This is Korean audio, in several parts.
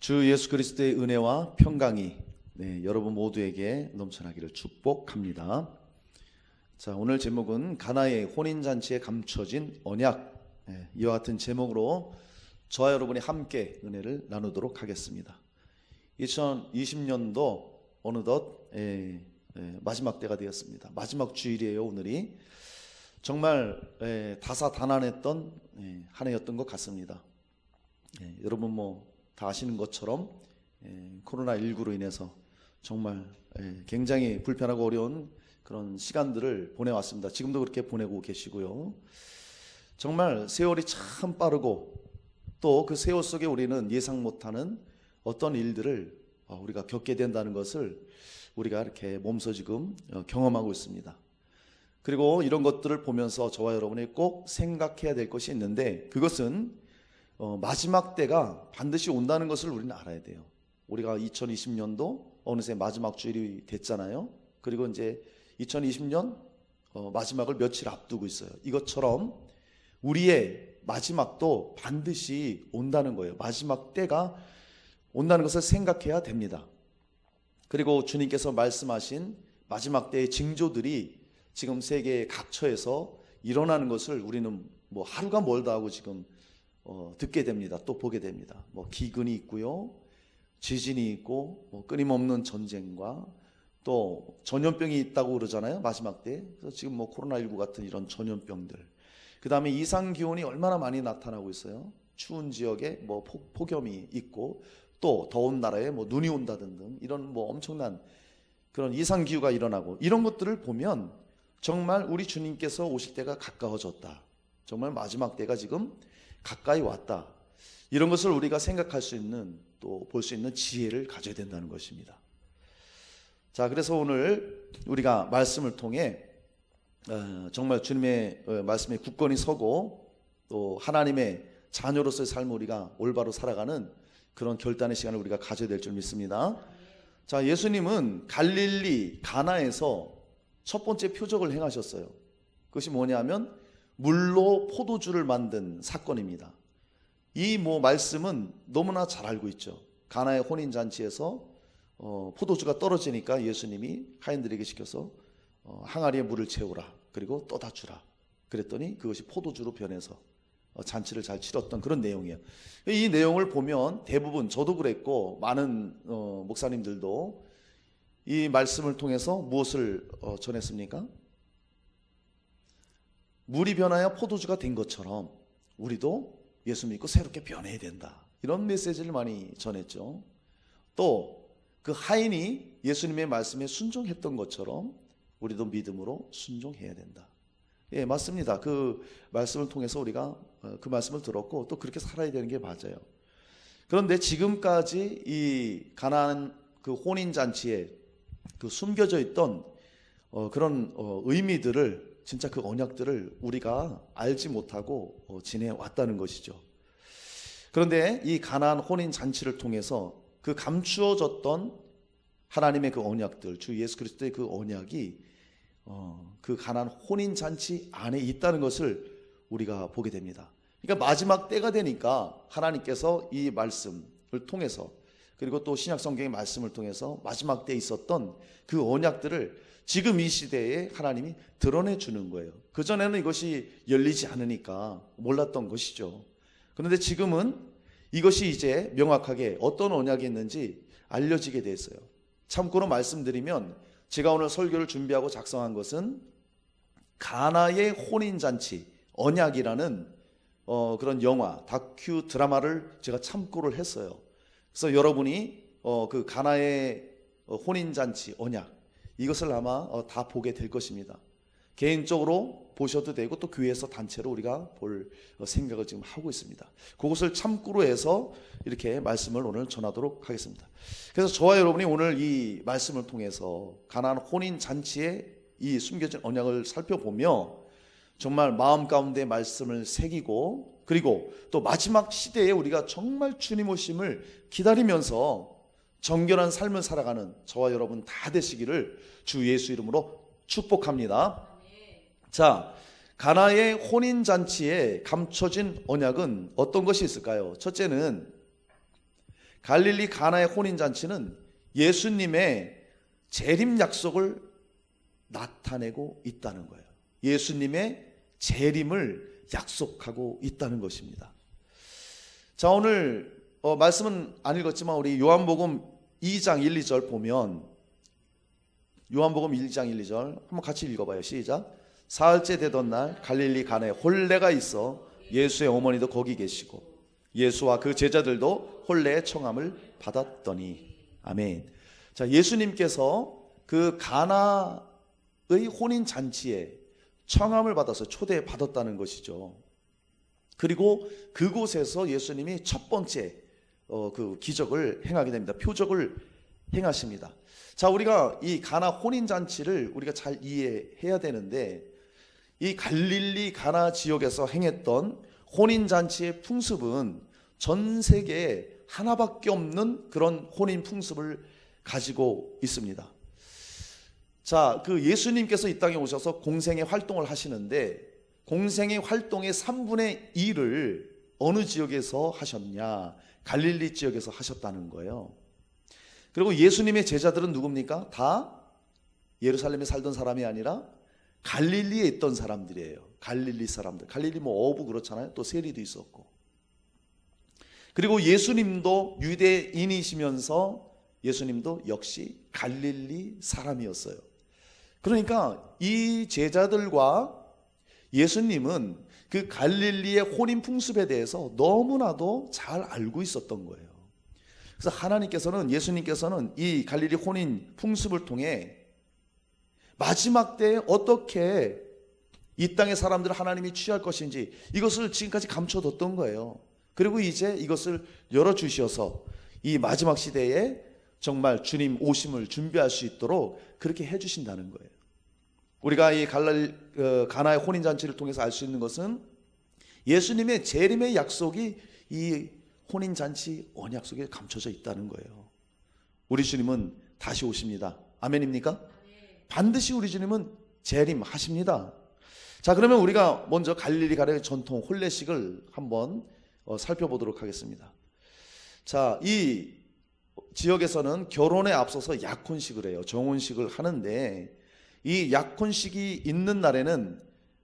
주 예수 그리스도의 은혜와 평강이 여러분 모두에게 넘쳐나기를 축복합니다. 자, 오늘 제목은 가나의 혼인잔치에 감춰진 언약, 이와 같은 제목으로 저와 여러분이 함께 은혜를 나누도록 하겠습니다. 2020년도 어느덧 마지막 때가 되었습니다. 마지막 주일이에요. 오늘이 정말 다사다난했던 한 해였던 것 같습니다. 여러분 다 아시는 것처럼 코로나19로 인해서 정말 굉장히 불편하고 어려운 그런 시간들을 보내왔습니다. 지금도 그렇게 보내고 계시고요. 정말 세월이 참 빠르고 또 그 세월 속에 우리는 예상 못하는 어떤 일들을 우리가 겪게 된다는 것을 우리가 이렇게 몸소 지금 경험하고 있습니다. 그리고 이런 것들을 보면서 저와 여러분이 꼭 생각해야 될 것이 있는데, 그것은 마지막 때가 반드시 온다는 것을 우리는 알아야 돼요. 우리가 2020년도 어느새 마지막 주일이 됐잖아요. 그리고 이제 2020년 마지막을 며칠 앞두고 있어요. 이것처럼 우리의 마지막도 반드시 온다는 거예요. 마지막 때가 온다는 것을 생각해야 됩니다. 그리고 주님께서 말씀하신 마지막 때의 징조들이 지금 세계 각처에서 일어나는 것을 우리는 하루가 멀다 하고 지금 듣게 됩니다. 또 보게 됩니다. 기근이 있고요, 지진이 있고, 끊임없는 전쟁과 또 전염병이 있다고 그러잖아요. 마지막 때. 그래서 지금 코로나19 같은 이런 전염병들, 그 다음에 이상 기온이 얼마나 많이 나타나고 있어요. 추운 지역에 폭염이 있고, 또 더운 나라에 눈이 온다 등등 이런 엄청난 그런 이상 기후가 일어나고, 이런 것들을 보면 정말 우리 주님께서 오실 때가 가까워졌다, 정말 마지막 때가 지금 가까이 왔다, 이런 것을 우리가 생각할 수 있는, 또 볼 수 있는 지혜를 가져야 된다는 것입니다. 자, 그래서 오늘 우리가 말씀을 통해 정말 주님의 말씀에 굳건히 서고 또 하나님의 자녀로서의 삶을 우리가 올바로 살아가는 그런 결단의 시간을 우리가 가져야 될 줄 믿습니다. 자, 예수님은 갈릴리 가나에서 첫 번째 표적을 행하셨어요. 그것이 뭐냐면 물로 포도주를 만든 사건입니다. 이 말씀은 너무나 잘 알고 있죠. 가나의 혼인잔치에서 포도주가 떨어지니까 예수님이 하인들에게 시켜서 항아리에 물을 채우라, 그리고 떠다 주라 그랬더니 그것이 포도주로 변해서 잔치를 잘 치렀던 그런 내용이에요. 이 내용을 보면 대부분, 저도 그랬고 많은 목사님들도 이 말씀을 통해서 무엇을 전했습니까? 물이 변하여 포도주가 된 것처럼 우리도 예수 믿고 새롭게 변해야 된다, 이런 메시지를 많이 전했죠. 또 그 하인이 예수님의 말씀에 순종했던 것처럼 우리도 믿음으로 순종해야 된다. 예, 맞습니다. 그 말씀을 통해서 우리가 그 말씀을 들었고 또 그렇게 살아야 되는 게 맞아요. 그런데 지금까지 이 가나안 그 혼인잔치에 그 숨겨져 있던 그런 의미들을, 진짜 그 언약들을 우리가 알지 못하고 지내왔다는 것이죠. 그런데 이 가나안 혼인잔치를 통해서 그 감추어졌던 하나님의 그 언약들, 주 예수 그리스도의 그 언약이 그 가나안 혼인잔치 안에 있다는 것을 우리가 보게 됩니다. 그러니까 마지막 때가 되니까 하나님께서 이 말씀을 통해서, 그리고 또 신약성경의 말씀을 통해서 마지막 때에 있었던 그 언약들을 지금 이 시대에 하나님이 드러내주는 거예요. 그전에는 이것이 열리지 않으니까 몰랐던 것이죠. 그런데 지금은 이것이 이제 명확하게 어떤 언약이 있는지 알려지게 됐어요. 참고로 말씀드리면, 제가 오늘 설교를 준비하고 작성한 것은 가나의 혼인잔치 언약이라는 그런 영화, 다큐 드라마를 제가 참고를 했어요. 그래서 여러분이 그 가나의 혼인잔치 언약, 이것을 아마 다 보게 될 것입니다. 개인적으로 보셔도 되고 또 교회에서 단체로 우리가 볼 생각을 지금 하고 있습니다. 그것을 참고로 해서 이렇게 말씀을 오늘 전하도록 하겠습니다. 그래서 저와 여러분이 오늘 이 말씀을 통해서 가나안 혼인잔치의 이 숨겨진 언약을 살펴보며 정말 마음 가운데 말씀을 새기고, 그리고 또 마지막 시대에 우리가 정말 주님 오심을 기다리면서 정결한 삶을 살아가는 저와 여러분 다 되시기를 주 예수 이름으로 축복합니다. 자, 가나의 혼인잔치에 감춰진 언약은 어떤 것이 있을까요? 첫째는 갈릴리 가나의 혼인잔치는 예수님의 재림 약속을 나타내고 있다는 거예요. 예수님의 재림을 약속하고 있다는 것입니다. 자, 오늘 말씀은 안 읽었지만 우리 요한복음 2장 1, 2절 보면, 요한복음 1장 1, 2절 한번 같이 읽어봐요. 시작. 사흘째 되던 날 갈릴리 가나에 혼례가 있어 예수의 어머니도 거기 계시고 예수와 그 제자들도 혼례의 청함을 받았더니. 아멘. 자, 예수님께서 그 가나의 혼인 잔치에 청함을 받아서 초대받았다는 것이죠. 그리고 그곳에서 예수님이 첫 번째 그 기적을 행하게 됩니다. 표적을 행하십니다. 자, 우리가 이 가나 혼인 잔치를 우리가 잘 이해해야 되는데, 이 갈릴리 가나 지역에서 행했던 혼인 잔치의 풍습은 전 세계에 하나밖에 없는 그런 혼인 풍습을 가지고 있습니다. 자, 그 예수님께서 이 땅에 오셔서 공생의 활동을 하시는데, 공생의 활동의 3분의 1을 어느 지역에서 하셨냐? 갈릴리 지역에서 하셨다는 거예요. 그리고 예수님의 제자들은 누굽니까? 다 예루살렘에 살던 사람이 아니라 갈릴리에 있던 사람들이에요. 갈릴리 사람들. 갈릴리 뭐 어부 그렇잖아요. 또 세리도 있었고. 그리고 예수님도 유대인이시면서 예수님도 역시 갈릴리 사람이었어요. 그러니까 이 제자들과 예수님은 그 갈릴리의 혼인 풍습에 대해서 너무나도 잘 알고 있었던 거예요. 그래서 하나님께서는, 예수님께서는 이 갈릴리 혼인 풍습을 통해 마지막 때에 어떻게 이 땅의 사람들을 하나님이 취할 것인지 이것을 지금까지 감춰뒀던 거예요. 그리고 이제 이것을 열어주셔서 이 마지막 시대에 정말 주님 오심을 준비할 수 있도록 그렇게 해주신다는 거예요. 우리가 이 가나의 혼인잔치를 통해서 알 수 있는 것은 예수님의 재림의 약속이 이 혼인잔치 언약 속에 감춰져 있다는 거예요. 우리 주님은 다시 오십니다. 아멘입니까? 반드시 우리 주님은 재림하십니다. 자, 그러면 우리가 먼저 갈릴리 가나의 전통 혼례식을 한번 살펴보도록 하겠습니다. 자, 이 지역에서는 결혼에 앞서서 약혼식을 해요. 정혼식을 하는데, 이 약혼식이 있는 날에는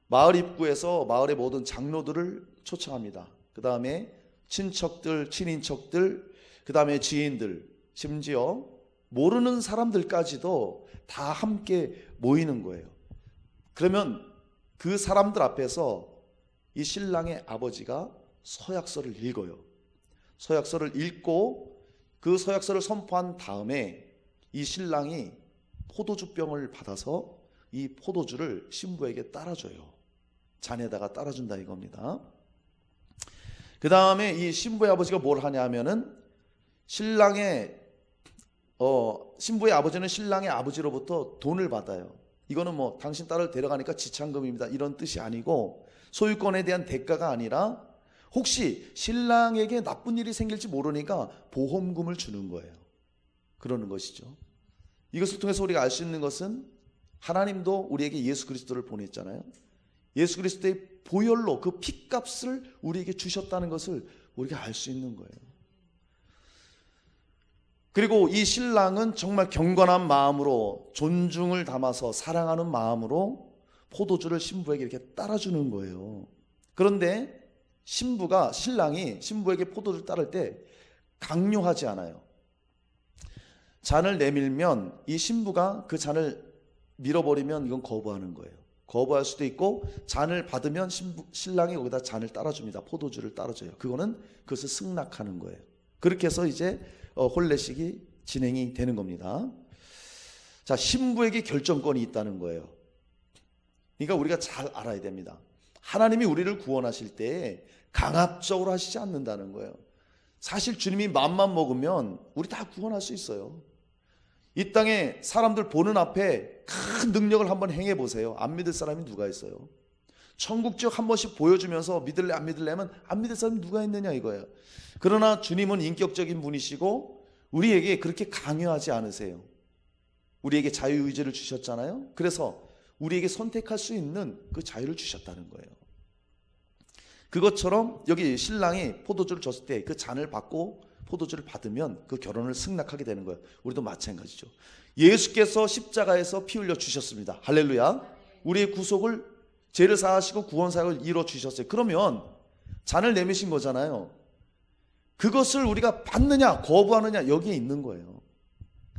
마을 입구에서 마을의 모든 장로들을 초청합니다. 그 다음에 친척들, 친인척들, 그 다음에 지인들, 심지어 모르는 사람들까지도 다 함께 모이는 거예요. 그러면 그 사람들 앞에서 이 신랑의 아버지가 서약서를 읽어요. 서약서를 읽고 그 서약서를 선포한 다음에 이 신랑이 포도주병을 받아서 이 포도주를 신부에게 따라줘요. 잔에다가 따라준다 이겁니다. 그 다음에 이 신부의 아버지가 뭘 하냐 하면은 신부의 아버지는 신랑의 아버지로부터 돈을 받아요. 이거는 뭐 당신 딸을 데려가니까 지참금입니다 이런 뜻이 아니고, 소유권에 대한 대가가 아니라 혹시 신랑에게 나쁜 일이 생길지 모르니까 보험금을 주는 거예요. 그러는 것이죠. 이것을 통해서 우리가 알 수 있는 것은 하나님도 우리에게 예수 그리스도를 보냈잖아요. 예수 그리스도의 보혈로 그 핏값을 우리에게 주셨다는 것을 우리가 알 수 있는 거예요. 그리고 이 신랑은 정말 경건한 마음으로, 존중을 담아서 사랑하는 마음으로 포도주를 신부에게 이렇게 따라주는 거예요. 그런데 신랑이 신부에게 포도주를 따를 때 강요하지 않아요. 잔을 내밀면 이 신부가 그 잔을 밀어버리면 이건 거부하는 거예요. 거부할 수도 있고, 잔을 받으면 신랑이 거기다 잔을 따라줍니다. 포도주를 따라줘요. 그것을 승낙하는 거예요. 그렇게 해서 이제 혼례식이 진행이 되는 겁니다. 자, 신부에게 결정권이 있다는 거예요. 그러니까 우리가 잘 알아야 됩니다. 하나님이 우리를 구원하실 때 강압적으로 하시지 않는다는 거예요. 사실 주님이 마음만 먹으면 우리 다 구원할 수 있어요. 이 땅에 사람들 보는 앞에 큰 능력을 한번 행해 보세요. 안 믿을 사람이 누가 있어요? 천국 지역 한 번씩 보여주면서 믿을래 안 믿을래 하면 안 믿을 사람이 누가 있느냐 이거예요. 그러나 주님은 인격적인 분이시고 우리에게 그렇게 강요하지 않으세요. 우리에게 자유의지를 주셨잖아요. 그래서 우리에게 선택할 수 있는 그 자유를 주셨다는 거예요. 그것처럼 여기 신랑이 포도주를 줬을 때 그 잔을 받고 포도주를 받으면 그 결혼을 승낙하게 되는 거예요. 우리도 마찬가지죠. 예수께서 십자가에서 피 흘려 주셨습니다. 할렐루야. 우리의 구속을, 죄를 사하시고 구원 사역을 이루어 주셨어요. 그러면 잔을 내미신 거잖아요. 그것을 우리가 받느냐 거부하느냐 여기에 있는 거예요.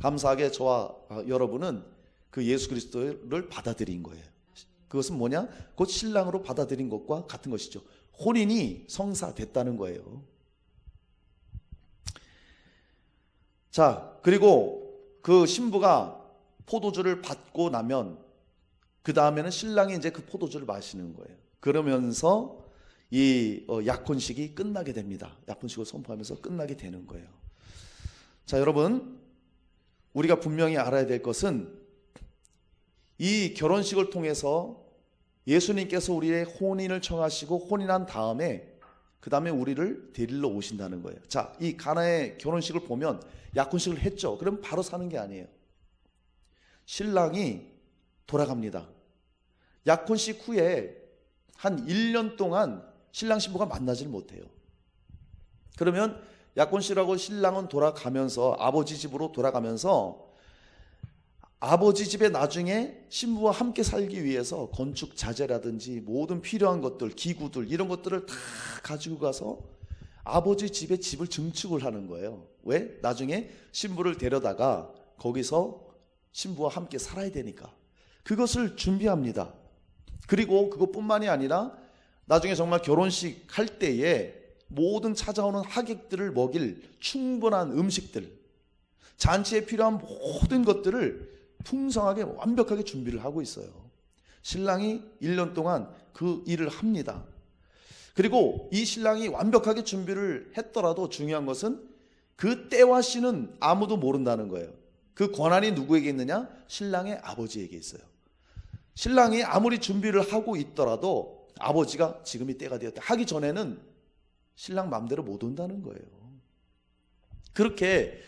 감사하게 저와 여러분은 그 예수 그리스도를 받아들인 거예요. 그것은 뭐냐? 곧 신랑으로 받아들인 것과 같은 것이죠. 혼인이 성사됐다는 거예요. 자, 그리고 그 신부가 포도주를 받고 나면 그 다음에는 신랑이 이제 그 포도주를 마시는 거예요. 그러면서 이 약혼식이 끝나게 됩니다. 약혼식을 선포하면서 끝나게 되는 거예요. 자, 여러분, 우리가 분명히 알아야 될 것은 이 결혼식을 통해서 예수님께서 우리의 혼인을 청하시고 혼인한 다음에 그 다음에 우리를 데리러 오신다는 거예요. 자, 이 가나의 결혼식을 보면 약혼식을 했죠. 그럼 바로 사는 게 아니에요. 신랑이 돌아갑니다. 약혼식 후에 한 1년 동안 신랑 신부가 만나질 못해요. 그러면 약혼식하고 신랑은 돌아가면서 아버지 집으로 돌아가면서 아버지 집에 나중에 신부와 함께 살기 위해서 건축 자재라든지 모든 필요한 것들, 기구들 이런 것들을 다 가지고 가서 아버지 집에 집을 증축을 하는 거예요. 왜? 나중에 신부를 데려다가 거기서 신부와 함께 살아야 되니까 그것을 준비합니다. 그리고 그것뿐만이 아니라 나중에 정말 결혼식 할 때에 모든 찾아오는 하객들을 먹일 충분한 음식들, 잔치에 필요한 모든 것들을 풍성하게 완벽하게 준비를 하고 있어요. 신랑이 1년 동안 그 일을 합니다. 그리고 이 신랑이 완벽하게 준비를 했더라도 중요한 것은 그 때와 시는 아무도 모른다는 거예요. 그 권한이 누구에게 있느냐? 신랑의 아버지에게 있어요. 신랑이 아무리 준비를 하고 있더라도 아버지가 지금이 때가 되었다 하기 전에는 신랑 마음대로 못 온다는 거예요. 그렇게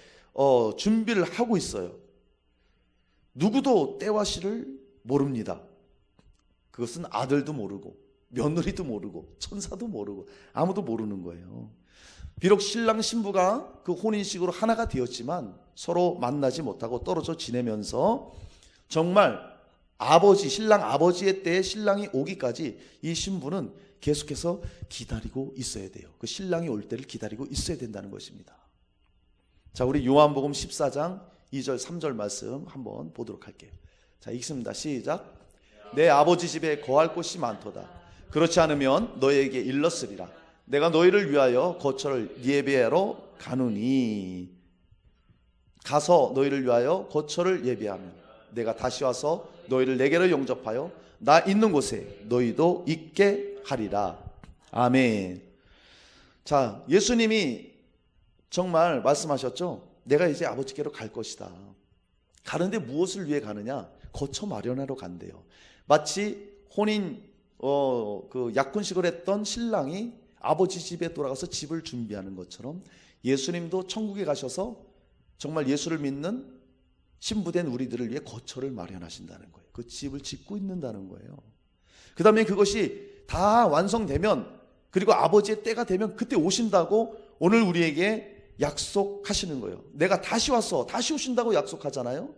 준비를 하고 있어요. 누구도 때와 시를 모릅니다. 그것은 아들도 모르고 며느리도 모르고 천사도 모르고 아무도 모르는 거예요. 비록 신랑 신부가 그 혼인식으로 하나가 되었지만 서로 만나지 못하고 떨어져 지내면서 정말 신랑 아버지의 때에 신랑이 오기까지 이 신부는 계속해서 기다리고 있어야 돼요. 그 신랑이 올 때를 기다리고 있어야 된다는 것입니다. 자, 우리 요한복음 14장 2절 3절 말씀 한번 보도록 할게요. 자, 읽습니다. 시작. 내 아버지 집에 거할 곳이 많도다. 그렇지 않으면 너희에게 일렀으리라. 내가 너희를 위하여 거처를 예비하러 가누니 가서 너희를 위하여 거처를 예비하면 내가 다시 와서 너희를 내게로 영접하여 나 있는 곳에 너희도 있게 하리라. 아멘. 자, 예수님이 정말 말씀하셨죠. 내가 이제 아버지께로 갈 것이다. 가는데 무엇을 위해 가느냐? 거처 마련하러 간대요. 마치 혼인 그 약혼식을 했던 신랑이 아버지 집에 돌아가서 집을 준비하는 것처럼 예수님도 천국에 가셔서 정말 예수를 믿는 신부된 우리들을 위해 거처를 마련하신다는 거예요. 그 집을 짓고 있는다는 거예요. 그 다음에 그것이 다 완성되면 그리고 아버지의 때가 되면 그때 오신다고 오늘 우리에게 약속하시는 거예요. 내가 다시 와서 다시 오신다고 약속하잖아요.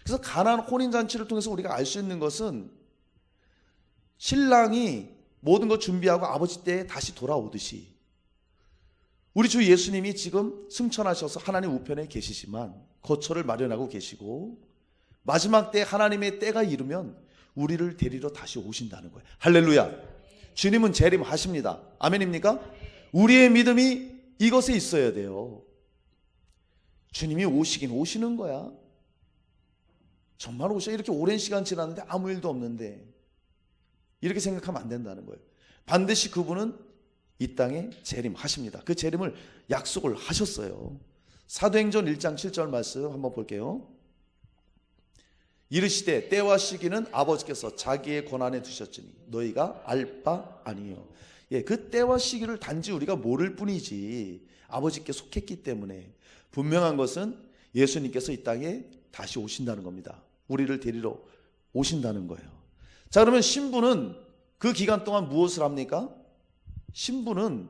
그래서 가나안 혼인잔치를 통해서 우리가 알 수 있는 것은 신랑이 모든 것 준비하고 아버지 때에 다시 돌아오듯이 우리 주 예수님이 지금 승천하셔서 하나님 우편에 계시지만 거처를 마련하고 계시고 마지막 때 하나님의 때가 이르면 우리를 데리러 다시 오신다는 거예요. 할렐루야. 주님은 재림하십니다. 아멘입니까? 우리의 믿음이 이것에 있어야 돼요. 주님이 오시긴 오시는 거야. 정말 오셔. 이렇게 오랜 시간 지났는데 아무 일도 없는데 이렇게 생각하면 안 된다는 거예요. 반드시 그분은 이 땅에 재림하십니다. 그 재림을 약속을 하셨어요. 사도행전 1장 7절 말씀 한번 볼게요. 이르시되 때와 시기는 아버지께서 자기의 권한에 두셨으니 너희가 알 바 아니요. 예, 그 때와 시기를 단지 우리가 모를 뿐이지 아버지께 속했기 때문에 분명한 것은 예수님께서 이 땅에 다시 오신다는 겁니다. 우리를 데리러 오신다는 거예요. 자, 그러면 신부는 그 기간 동안 무엇을 합니까? 신부는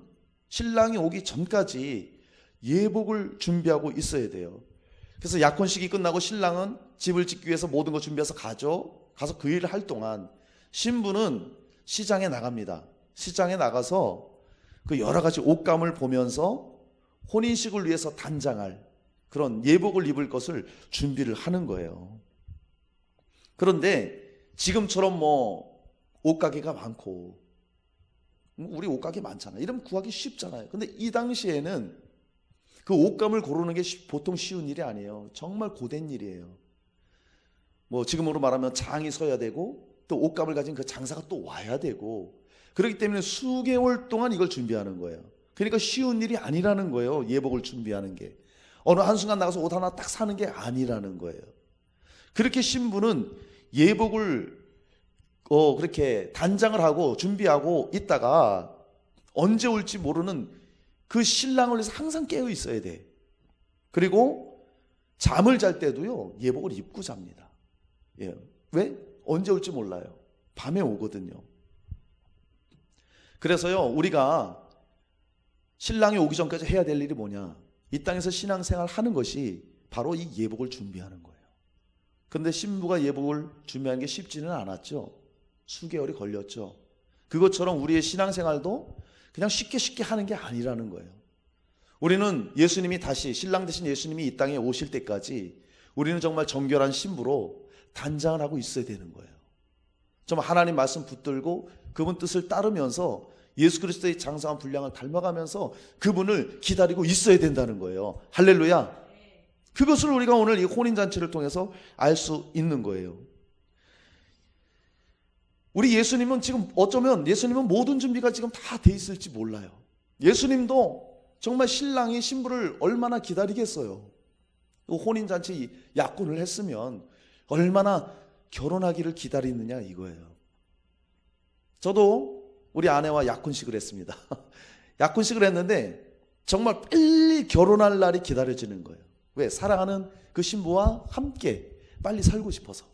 신랑이 오기 전까지 예복을 준비하고 있어야 돼요. 그래서 약혼식이 끝나고 신랑은 집을 짓기 위해서 모든 거 준비해서 가서 그 일을 할 동안 신부는 시장에 나갑니다. 시장에 나가서 그 여러 가지 옷감을 보면서 혼인식을 위해서 단장할 그런 예복을 입을 것을 준비를 하는 거예요. 그런데 지금처럼 뭐 옷가게가 많고 우리 옷가게 많잖아요. 이러면 구하기 쉽잖아요. 근데 이 당시에는 그 옷감을 고르는 게 보통 쉬운 일이 아니에요. 정말 고된 일이에요. 뭐 지금으로 말하면 장이 서야 되고 또 옷감을 가진 그 장사가 또 와야 되고 그렇기 때문에 수개월 동안 이걸 준비하는 거예요. 그러니까 쉬운 일이 아니라는 거예요. 예복을 준비하는 게. 어느 한순간 나가서 옷 하나 딱 사는 게 아니라는 거예요. 그렇게 신부는 예복을 그렇게 단장을 하고 준비하고 있다가 언제 올지 모르는 그 신랑을 위해서 항상 깨어 있어야 돼. 그리고 잠을 잘 때도요 예복을 입고 잡니다. 예. 왜? 언제 올지 몰라요. 밤에 오거든요. 그래서요 우리가 신랑이 오기 전까지 해야 될 일이 뭐냐, 이 땅에서 신앙생활 하는 것이 바로 이 예복을 준비하는 거예요. 그런데 신부가 예복을 준비하는 게 쉽지는 않았죠. 수개월이 걸렸죠. 그것처럼 우리의 신앙생활도 그냥 쉽게 하는 게 아니라는 거예요. 우리는 예수님이 다시 신랑 되신 예수님이 이 땅에 오실 때까지 우리는 정말 정결한 신부로 단장을 하고 있어야 되는 거예요. 정말 하나님 말씀 붙들고 그분 뜻을 따르면서 예수 그리스도의 장성한 분량을 닮아가면서 그분을 기다리고 있어야 된다는 거예요. 할렐루야. 그것을 우리가 오늘 이 혼인잔치를 통해서 알 수 있는 거예요. 우리 예수님은 지금 어쩌면 예수님은 모든 준비가 지금 다 돼 있을지 몰라요. 예수님도 정말 신랑이 신부를 얼마나 기다리겠어요. 혼인잔치 약혼을 했으면 얼마나 결혼하기를 기다리느냐 이거예요. 저도 우리 아내와 약혼식을 했습니다. 약혼식을 했는데 정말 빨리 결혼할 날이 기다려지는 거예요. 왜? 사랑하는 그 신부와 함께 빨리 살고 싶어서.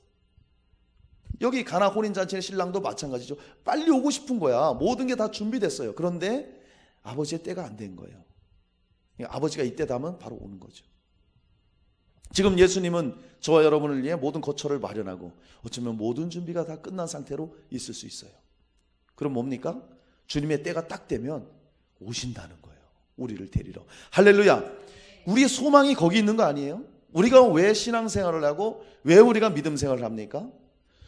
여기 가나 혼인잔치의 신랑도 마찬가지죠. 빨리 오고 싶은 거야. 모든 게 다 준비됐어요. 그런데 아버지의 때가 안 된 거예요. 아버지가 이때다 하면 바로 오는 거죠. 지금 예수님은 저와 여러분을 위해 모든 거처를 마련하고 어쩌면 모든 준비가 다 끝난 상태로 있을 수 있어요. 그럼 뭡니까? 주님의 때가 딱 되면 오신다는 거예요. 우리를 데리러. 할렐루야. 우리의 소망이 거기 있는 거 아니에요? 우리가 왜 신앙생활을 하고 왜 우리가 믿음생활을 합니까?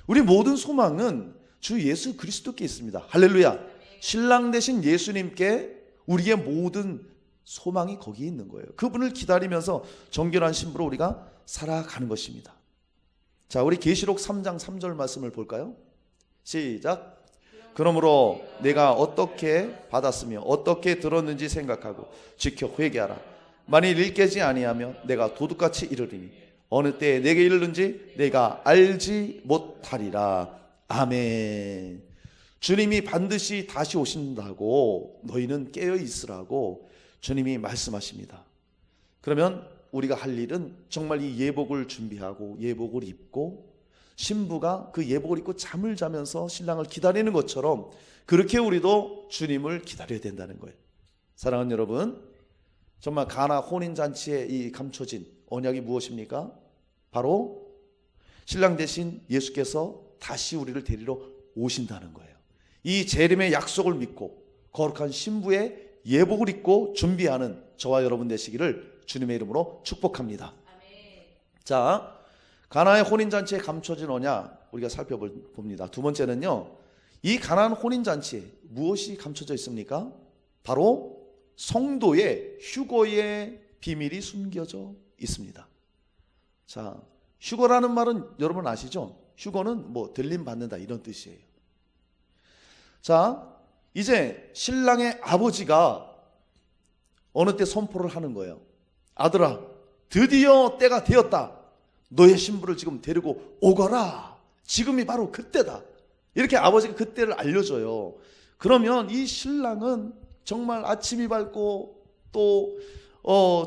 우리 모든 소망은 주 예수 그리스도께 있습니다. 할렐루야. 신랑 되신 예수님께 우리의 모든 소망이 거기에 있는 거예요. 그분을 기다리면서 정결한 신부로 우리가 살아가는 것입니다. 자, 우리 계시록 3장 3절 말씀을 볼까요? 시작. 그러므로 내가 어떻게 받았으며 어떻게 들었는지 생각하고 지켜 회개하라. 만일 일깨지 아니하면 내가 도둑같이 이르리니 어느 때에 내게 이르는지 내가 알지 못하리라. 아멘. 주님이 반드시 다시 오신다고 너희는 깨어 있으라고 주님이 말씀하십니다. 그러면 우리가 할 일은 정말 이 예복을 준비하고 예복을 입고 신부가 그 예복을 입고 잠을 자면서 신랑을 기다리는 것처럼 그렇게 우리도 주님을 기다려야 된다는 거예요. 사랑하는 여러분, 정말 가나 혼인잔치에 이 감춰진 언약이 무엇입니까? 바로 신랑 대신 예수께서 다시 우리를 데리러 오신다는 거예요. 이 재림의 약속을 믿고 거룩한 신부의 예복을 입고 준비하는 저와 여러분 되시기를 주님의 이름으로 축복합니다. 자, 가나의 혼인잔치에 감춰진 언약 우리가 살펴봅니다. 두 번째는요, 이 가나안 혼인잔치에 무엇이 감춰져 있습니까? 바로 성도의 휴거의 비밀이 숨겨져 있습니다. 자, 휴거라는 말은 여러분 아시죠? 휴거는 뭐 들림 받는다 이런 뜻이에요. 자, 이제 신랑의 아버지가 어느 때 선포를 하는 거예요. 아들아, 드디어 때가 되었다. 너의 신부를 지금 데리고 오거라. 지금이 바로 그때다. 이렇게 아버지가 그때를 알려줘요. 그러면 이 신랑은 정말 아침이 밝고 또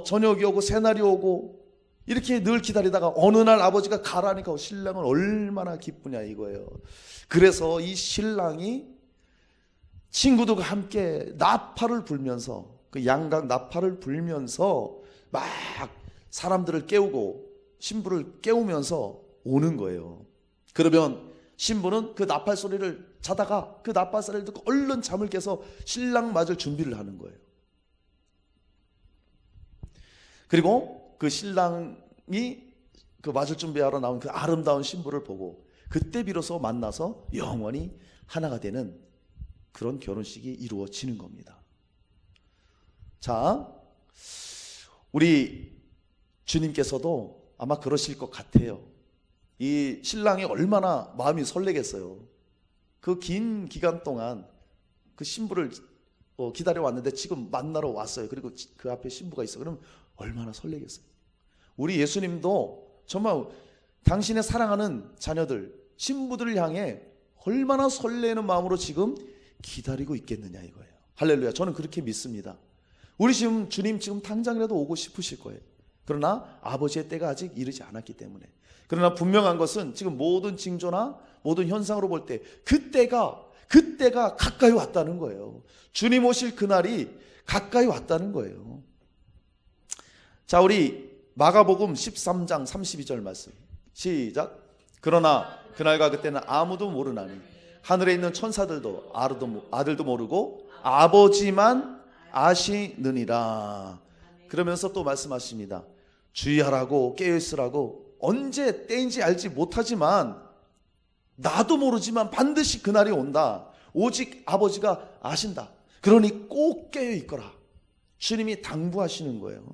저녁이 오고 새날이 오고 이렇게 늘 기다리다가 어느 날 아버지가 가라니까 신랑은 얼마나 기쁘냐 이거예요. 그래서 이 신랑이 친구들과 함께 나팔을 불면서 그 양각 나팔을 불면서 막 사람들을 깨우고 신부를 깨우면서 오는 거예요. 그러면 신부는 그 나팔 소리를 자다가 그 나팔 소리를 듣고 얼른 잠을 깨서 신랑 맞을 준비를 하는 거예요. 그리고 그 신랑이 그 맞을 준비하러 나온 그 아름다운 신부를 보고 그때 비로소 만나서 영원히 하나가 되는 그런 결혼식이 이루어지는 겁니다. 자, 우리 주님께서도 아마 그러실 것 같아요. 이 신랑이 얼마나 마음이 설레겠어요. 그 긴 기간 동안 그 신부를 기다려 왔는데 지금 만나러 왔어요. 그리고 그 앞에 신부가 있어. 그럼 얼마나 설레겠어요. 우리 예수님도 정말 당신의 사랑하는 자녀들, 신부들을 향해 얼마나 설레는 마음으로 지금 기다리고 있겠느냐 이거예요. 할렐루야. 저는 그렇게 믿습니다. 우리 지금 주님 지금 당장이라도 오고 싶으실 거예요. 그러나 아버지의 때가 아직 이르지 않았기 때문에. 그러나 분명한 것은 지금 모든 징조나 모든 현상으로 볼 때 그때가 가까이 왔다는 거예요. 주님 오실 그날이 가까이 왔다는 거예요. 자, 우리 마가복음 13장 32절 말씀 시작. 그러나 그날과 그때는 아무도 모르나니 하늘에 있는 천사들도 아들도 모르고 아버지만 아시느니라. 그러면서 또 말씀하십니다. 주의하라고 깨어있으라고. 언제 때인지 알지 못하지만 나도 모르지만 반드시 그날이 온다. 오직 아버지가 아신다. 그러니 꼭 깨어있거라. 주님이 당부하시는 거예요.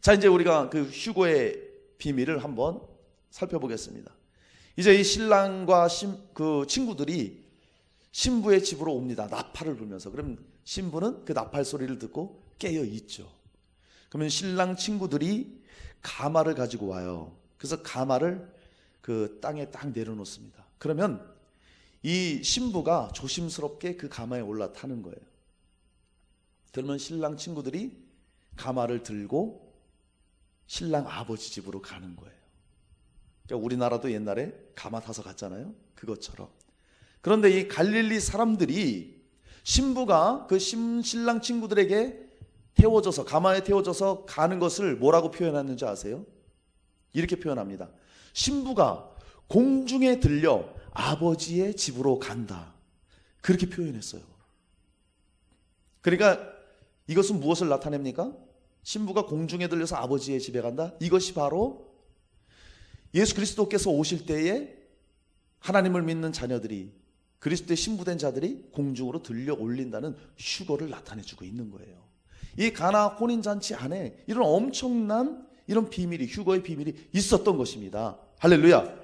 자, 이제 우리가 그 휴거의 비밀을 한번 살펴보겠습니다. 이제 이 신랑과 그 친구들이 신부의 집으로 옵니다. 나팔을 불면서. 그럼 신부는 그 나팔 소리를 듣고 깨어 있죠. 그러면 신랑 친구들이 가마를 가지고 와요. 그래서 가마를 그 땅에 딱 내려놓습니다. 그러면 이 신부가 조심스럽게 그 가마에 올라타는 거예요. 그러면 신랑 친구들이 가마를 들고 신랑 아버지 집으로 가는 거예요. 그러니까 우리나라도 옛날에 가마 타서 갔잖아요. 그것처럼. 그런데 이 갈릴리 사람들이 신부가 그 신랑 친구들에게 태워져서 가마에 태워져서 가는 것을 뭐라고 표현하는지 아세요? 이렇게 표현합니다. 신부가 공중에 들려 아버지의 집으로 간다. 그렇게 표현했어요. 그러니까 이것은 무엇을 나타냅니까? 신부가 공중에 들려서 아버지의 집에 간다. 이것이 바로 예수 그리스도께서 오실 때에 하나님을 믿는 자녀들이 그리스도의 신부된 자들이 공중으로 들려 올린다는 휴거를 나타내주고 있는 거예요. 이 가나 혼인잔치 안에 이런 엄청난 이런 비밀이, 휴거의 비밀이 있었던 것입니다. 할렐루야.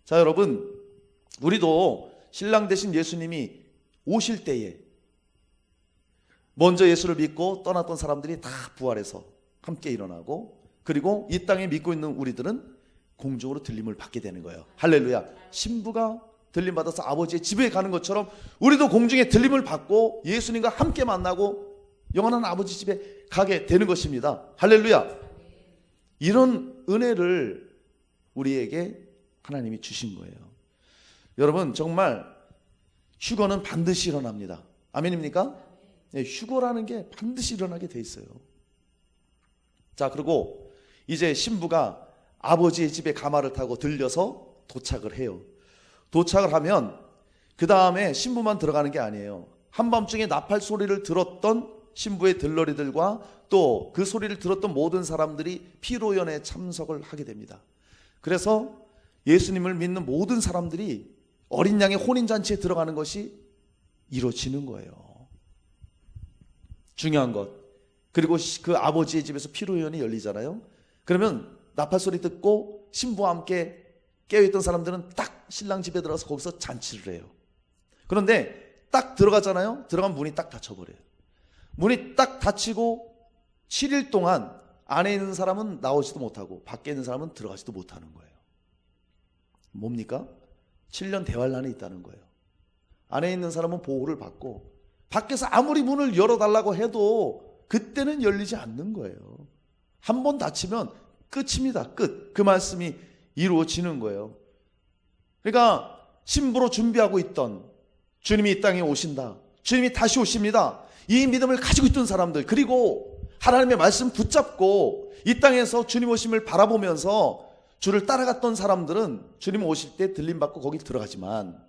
자, 여러분, 우리도 신랑 되신 예수님이 오실 때에 먼저 예수를 믿고 떠났던 사람들이 다 부활해서 함께 일어나고, 그리고 이 땅에 믿고 있는 우리들은 공중으로 들림을 받게 되는 거예요. 할렐루야. 신부가 들림 받아서 아버지의 집에 가는 것처럼 우리도 공중에 들림을 받고 예수님과 함께 만나고 영원한 아버지 집에 가게 되는 것입니다. 할렐루야. 이런 은혜를 우리에게 하나님이 주신 거예요. 여러분, 정말 휴거는 반드시 일어납니다. 아멘입니까? 네, 휴거라는 게 반드시 일어나게 돼 있어요. 자, 그리고 이제 신부가 아버지의 집에 가마를 타고 들려서 도착을 해요. 도착을 하면 그 다음에 신부만 들어가는 게 아니에요. 한밤중에 나팔 소리를 들었던 신부의 들러리들과 또 그 소리를 들었던 모든 사람들이 피로연에 참석을 하게 됩니다. 그래서 예수님을 믿는 모든 사람들이 어린 양의 혼인잔치에 들어가는 것이 이루어지는 거예요. 중요한 것. 그리고 그 아버지의 집에서 피로연이 열리잖아요. 그러면 나팔 소리 듣고 신부와 함께 깨어있던 사람들은 딱 신랑 집에 들어가서 거기서 잔치를 해요. 그런데 딱 들어가잖아요. 들어가면 문이 딱 닫혀버려요. 문이 딱 닫히고 7일 동안 안에 있는 사람은 나오지도 못하고 밖에 있는 사람은 들어가지도 못하는 거예요. 뭡니까? 7년 대환란에 있다는 거예요. 안에 있는 사람은 보호를 받고 밖에서 아무리 문을 열어달라고 해도 그때는 열리지 않는 거예요. 한 번 닫히면 끝입니다. 끝. 그 말씀이 이루어지는 거예요. 그러니까 신부로 준비하고 있던 주님이 이 땅에 오신다. 주님이 다시 오십니다. 이 믿음을 가지고 있던 사람들, 그리고 하나님의 말씀 붙잡고 이 땅에서 주님 오심을 바라보면서 주를 따라갔던 사람들은 주님 오실 때 들림받고 거기 들어가지만,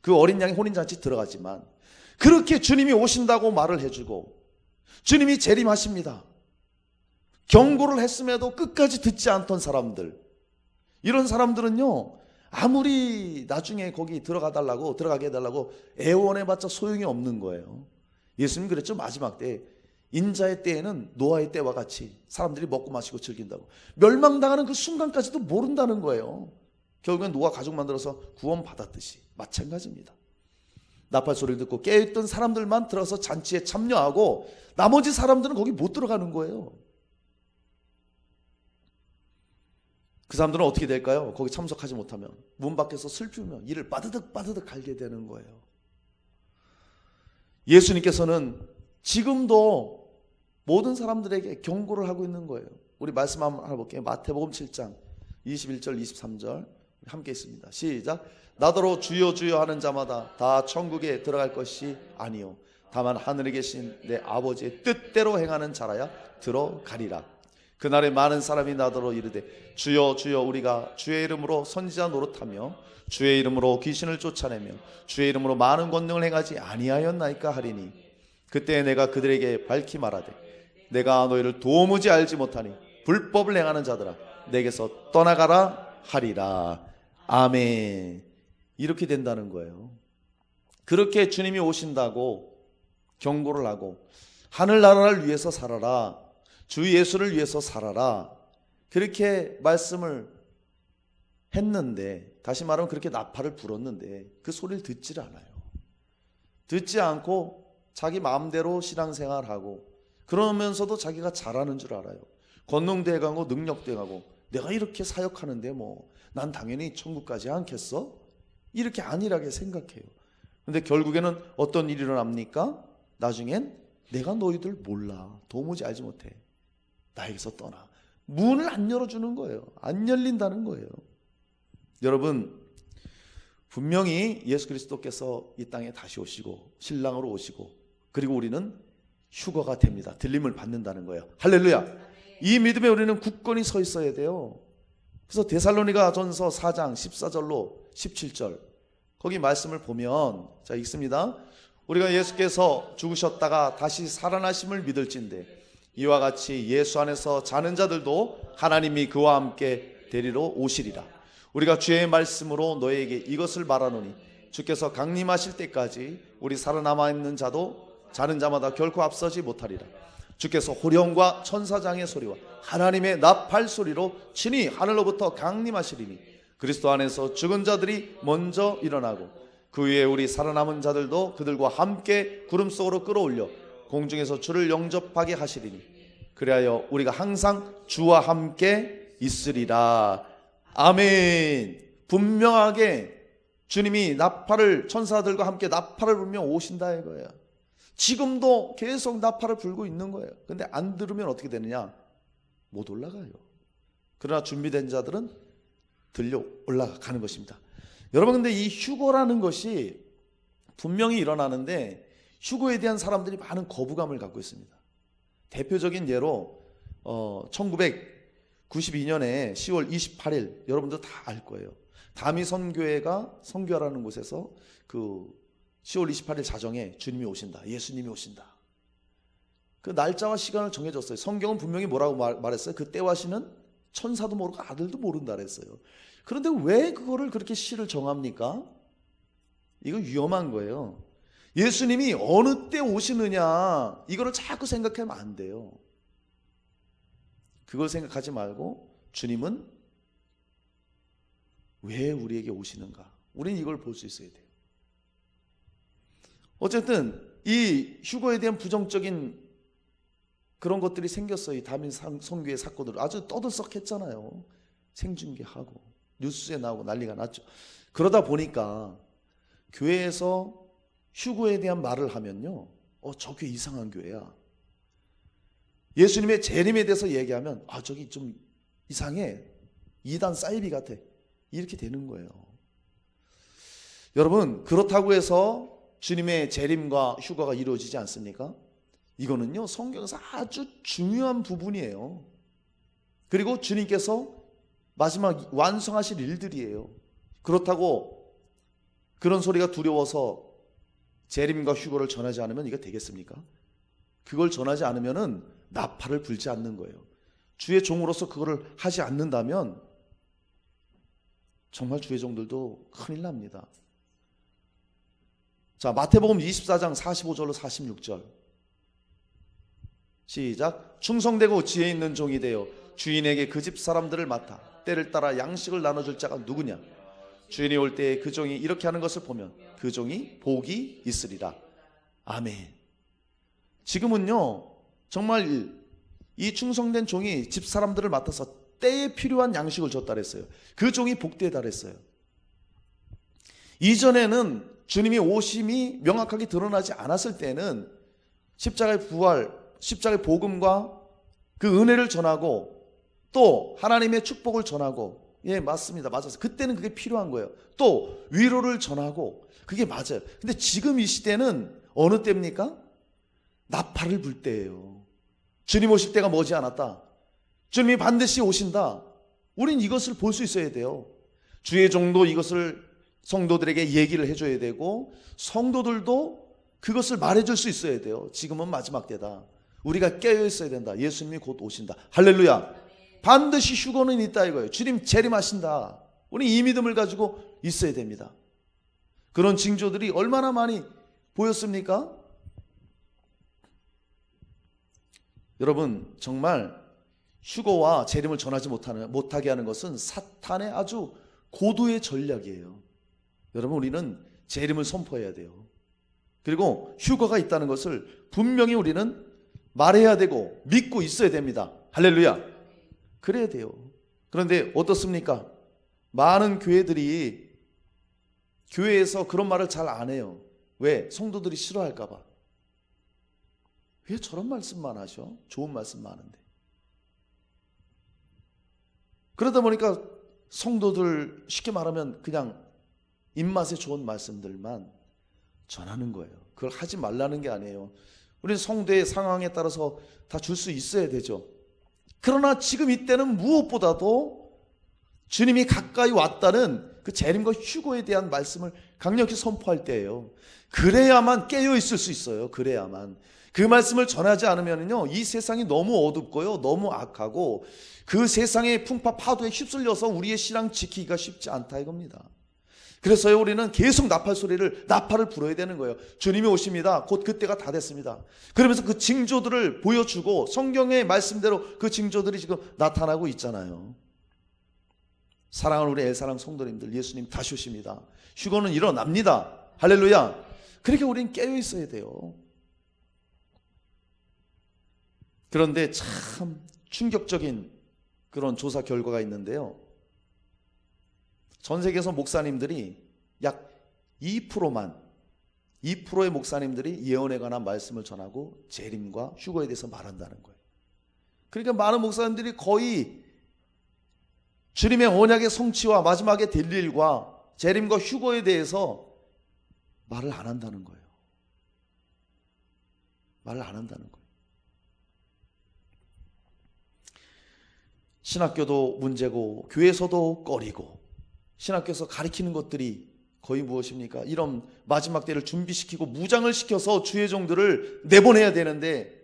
그 어린 양의 혼인잔치 들어가지만, 그렇게 주님이 오신다고 말을 해주고 주님이 재림하십니다 경고를 했음에도 끝까지 듣지 않던 사람들, 이런 사람들은요, 아무리 나중에 거기 들어가게 해달라고 애원해봤자 소용이 없는 거예요. 예수님 그랬죠. 마지막 때, 인자의 때에는 노아의 때와 같이 사람들이 먹고 마시고 즐긴다고. 멸망당하는 그 순간까지도 모른다는 거예요. 결국엔 노아 가족 만들어서 구원 받았듯이 마찬가지입니다. 나팔 소리를 듣고 깨어있던 사람들만 들어서 잔치에 참여하고 나머지 사람들은 거기 못 들어가는 거예요. 그 사람들은 어떻게 될까요? 거기 참석하지 못하면 문 밖에서 슬프며 이를 빠드득 갈게 되는 거예요. 예수님께서는 지금도 모든 사람들에게 경고를 하고 있는 거예요. 우리 말씀 한번 볼게요. 마태복음 7장 21절 23절 함께 있습니다. 시작. 나더러 주여 주여 하는 자마다 다 천국에 들어갈 것이 아니요 다만 하늘에 계신 내 아버지의 뜻대로 행하는 자라야 들어가리라. 그날에 많은 사람이 나더러 이르되 주여 주여 우리가 주의 이름으로 선지자 노릇하며 주의 이름으로 귀신을 쫓아내며 주의 이름으로 많은 권능을 행하지 아니하였나이까 하리니 그때 내가 그들에게 밝히 말하되 내가 너희를 도무지 알지 못하니 불법을 행하는 자들아 내게서 떠나가라 하리라. 아멘. 이렇게 된다는 거예요. 그렇게 주님이 오신다고 경고를 하고 하늘나라를 위해서 살아라, 주 예수를 위해서 살아라, 그렇게 말씀을 했는데, 다시 말하면 그렇게 나팔을 불었는데 그 소리를 듣질 않아요. 듣지 않고 자기 마음대로 신앙생활하고 그러면서도 자기가 잘하는 줄 알아요. 권능도 해가고 능력도 해가고 내가 이렇게 사역하는데 뭐 난 당연히 천국까지 않겠어? 이렇게 안일하게 생각해요. 근데 결국에는 어떤 일이 일어납니까? 나중엔 내가 너희들 몰라, 도무지 알지 못해, 나에게서 떠나. 문을 안 열어주는 거예요. 안 열린다는 거예요. 여러분, 분명히 예수 그리스도께서 이 땅에 다시 오시고 신랑으로 오시고 그리고 우리는 휴거가 됩니다. 들림을 받는다는 거예요. 할렐루야. 이 믿음에 우리는 굳건히 서 있어야 돼요. 그래서 데살로니가 전서 4장 14절로 17절 거기 말씀을 보면, 자 읽습니다. 우리가 예수께서 죽으셨다가 다시 살아나심을 믿을진대 이와 같이 예수 안에서 자는 자들도 하나님이 그와 함께 데리러 오시리라. 우리가 주의 말씀으로 너에게 이것을 말하노니 주께서 강림하실 때까지 우리 살아남아 있는 자도 자는 자마다 결코 앞서지 못하리라. 주께서 호령과 천사장의 소리와 하나님의 나팔 소리로 친히 하늘로부터 강림하시리니 그리스도 안에서 죽은 자들이 먼저 일어나고 그 위에 우리 살아남은 자들도 그들과 함께 구름 속으로 끌어올려 공중에서 주를 영접하게 하시리니 그리하여 우리가 항상 주와 함께 있으리라. 아멘. 분명하게 주님이 나팔을, 천사들과 함께 나팔을 불며 오신다 이거예요. 지금도 계속 나팔을 불고 있는 거예요. 근데 안 들으면 어떻게 되느냐? 못 올라가요. 그러나 준비된 자들은 들려 올라가는 것입니다. 여러분, 근데 이 휴거라는 것이 분명히 일어나는데 휴거에 대한 사람들이 많은 거부감을 갖고 있습니다. 대표적인 예로 1992년에 10월 28일 여러분들 다 알 거예요. 다미 선교회가 선교하라는 곳에서 그 10월 28일 자정에 주님이 오신다, 예수님이 오신다, 그 날짜와 시간을 정해줬어요. 성경은 분명히 뭐라고 말했어요? 그 때와 시는 천사도 모르고 아들도 모른다 그랬어요. 그런데 왜 그거를 그렇게 시를 정합니까? 이거 위험한 거예요. 예수님이 어느 때 오시느냐 이거를 자꾸 생각하면 안 돼요. 그걸 생각하지 말고 주님은 왜 우리에게 오시는가, 우리는 이걸 볼 수 있어야 돼요. 어쨌든 이 휴거에 대한 부정적인 그런 것들이 생겼어요. 이 다민 선교의 사건으로 아주 떠들썩했잖아요. 생중계하고 뉴스에 나오고 난리가 났죠. 그러다 보니까 교회에서 휴거에 대한 말을 하면요, 저 교회 이상한 교회야. 예수님의 재림에 대해서 얘기하면 저기 좀 이상해, 이단 사이비 같아, 이렇게 되는 거예요. 여러분, 그렇다고 해서 주님의 재림과 휴거가 이루어지지 않습니까? 이거는요 성경에서 아주 중요한 부분이에요. 그리고 주님께서 마지막 완성하실 일들이에요. 그렇다고 그런 소리가 두려워서 재림과 휴거를 전하지 않으면 이거 되겠습니까? 그걸 전하지 않으면은 나팔을 불지 않는 거예요. 주의 종으로서 그거를 하지 않는다면 정말 주의 종들도 큰일 납니다. 자, 마태복음 24장 45절로 46절 시작. 충성되고 지혜 있는 종이 되어 주인에게 그 집 사람들을 맡아 때를 따라 양식을 나눠줄 자가 누구냐? 주인이 올 때에 그 종이 이렇게 하는 것을 보면 그 종이 복이 있으리라. 아멘. 지금은요 정말 이 충성된 종이 집 사람들을 맡아서 때에 필요한 양식을 줬다 그랬어요. 그 종이 복되다 그랬어요. 이전에는 주님이 오심이 명확하게 드러나지 않았을 때는 십자가의 부활, 십자가의 복음과 그 은혜를 전하고 또 하나님의 축복을 전하고, 예 맞습니다, 맞았어요. 그때는 그게 필요한 거예요. 또 위로를 전하고 그게 맞아요. 근데 지금 이 시대는 어느 때입니까? 나팔을 불 때예요. 주님 오실 때가 머지 않았다. 주님이 반드시 오신다. 우린 이것을 볼 수 있어야 돼요. 주의 종도 이것을 성도들에게 얘기를 해줘야 되고 성도들도 그것을 말해줄 수 있어야 돼요. 지금은 마지막 때다. 우리가 깨어 있어야 된다. 예수님이 곧 오신다. 할렐루야. 반드시 휴거는 있다 이거예요. 주님 재림하신다. 우리 이 믿음을 가지고 있어야 됩니다. 그런 징조들이 얼마나 많이 보였습니까? 여러분 정말 휴거와 재림을 전하지 못하게 하는 것은 사탄의 아주 고도의 전략이에요. 여러분 우리는 재림을 선포해야 돼요. 그리고 휴거가 있다는 것을 분명히 우리는 말해야 되고 믿고 있어야 됩니다. 할렐루야. 그래야 돼요. 그런데 어떻습니까? 많은 교회들이 교회에서 그런 말을 잘 안 해요. 왜? 성도들이 싫어할까 봐. 왜 저런 말씀만 하셔? 좋은 말씀 많은데. 그러다 보니까 성도들 쉽게 말하면 그냥 입맛에 좋은 말씀들만 전하는 거예요. 그걸 하지 말라는 게 아니에요. 우리는 성도의 상황에 따라서 다 줄 수 있어야 되죠. 그러나 지금 이때는 무엇보다도 주님이 가까이 왔다는 그 재림과 휴거에 대한 말씀을 강력히 선포할 때예요. 그래야만 깨어 있을 수 있어요. 그래야만. 그 말씀을 전하지 않으면요 이 세상이 너무 어둡고요 너무 악하고 그 세상의 풍파 파도에 휩쓸려서 우리의 신앙 지키기가 쉽지 않다 이겁니다. 그래서요 우리는 계속 나팔을 불어야 되는 거예요. 주님이 오십니다. 곧 그때가 다 됐습니다. 그러면서 그 징조들을 보여주고 성경의 말씀대로 그 징조들이 지금 나타나고 있잖아요. 사랑하는 우리 엘사랑 성도님들, 예수님 다시 오십니다. 휴거는 일어납니다. 할렐루야. 그렇게 우리는 깨어 있어야 돼요. 그런데 참 충격적인 그런 조사 결과가 있는데요. 전 세계에서 목사님들이 약 2%의 목사님들이 예언에 관한 말씀을 전하고 재림과 휴거에 대해서 말한다는 거예요. 그러니까 많은 목사님들이 거의 주님의 언약의 성취와 마지막에 될 일과 재림과 휴거에 대해서 말을 안 한다는 거예요. 말을 안 한다는 거예요. 신학교도 문제고 교회에서도 꺼리고 신학교에서 가르치는 것들이 거의 무엇입니까? 이런 마지막 때를 준비시키고 무장을 시켜서 주의 종들을 내보내야 되는데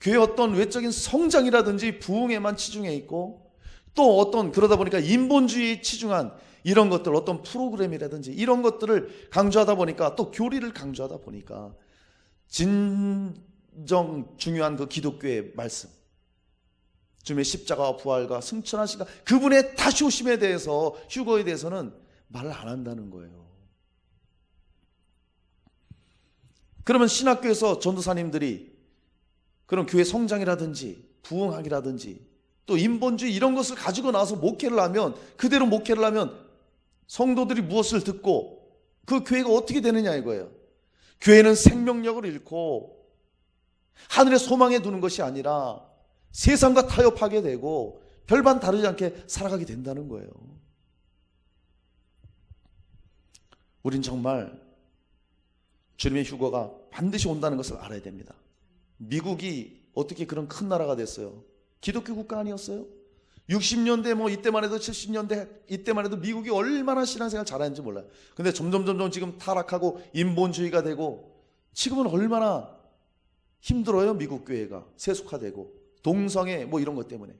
교회 어떤 외적인 성장이라든지 부흥에만 치중해 있고 또 어떤 그러다 보니까 인본주의에 치중한 이런 것들 어떤 프로그램이라든지 이런 것들을 강조하다 보니까 또 교리를 강조하다 보니까 진정 중요한 그 기독교의 말씀 주님의 십자가와 부활과 승천하시가 그분의 다시 오심에 대해서 휴거에 대해서는 말을 안 한다는 거예요. 그러면 신학교에서 전도사님들이 그런 교회 성장이라든지 부흥학이라든지 또 인본주의 이런 것을 가지고 나와서 목회를 하면 그대로 목회를 하면 성도들이 무엇을 듣고 그 교회가 어떻게 되느냐 이거예요. 교회는 생명력을 잃고 하늘의 소망에 두는 것이 아니라 세상과 타협하게 되고 별반 다르지 않게 살아가게 된다는 거예요. 우린 정말 주님의 휴거가 반드시 온다는 것을 알아야 됩니다. 미국이 어떻게 그런 큰 나라가 됐어요? 기독교 국가 아니었어요? 60년대 뭐 이때만 해도 70년대 이때만 해도 미국이 얼마나 신앙생활 잘하는지 몰라요. 근데 점점 지금 타락하고 인본주의가 되고 지금은 얼마나 힘들어요. 미국 교회가 세속화되고 동성애 뭐 이런 것 때문에.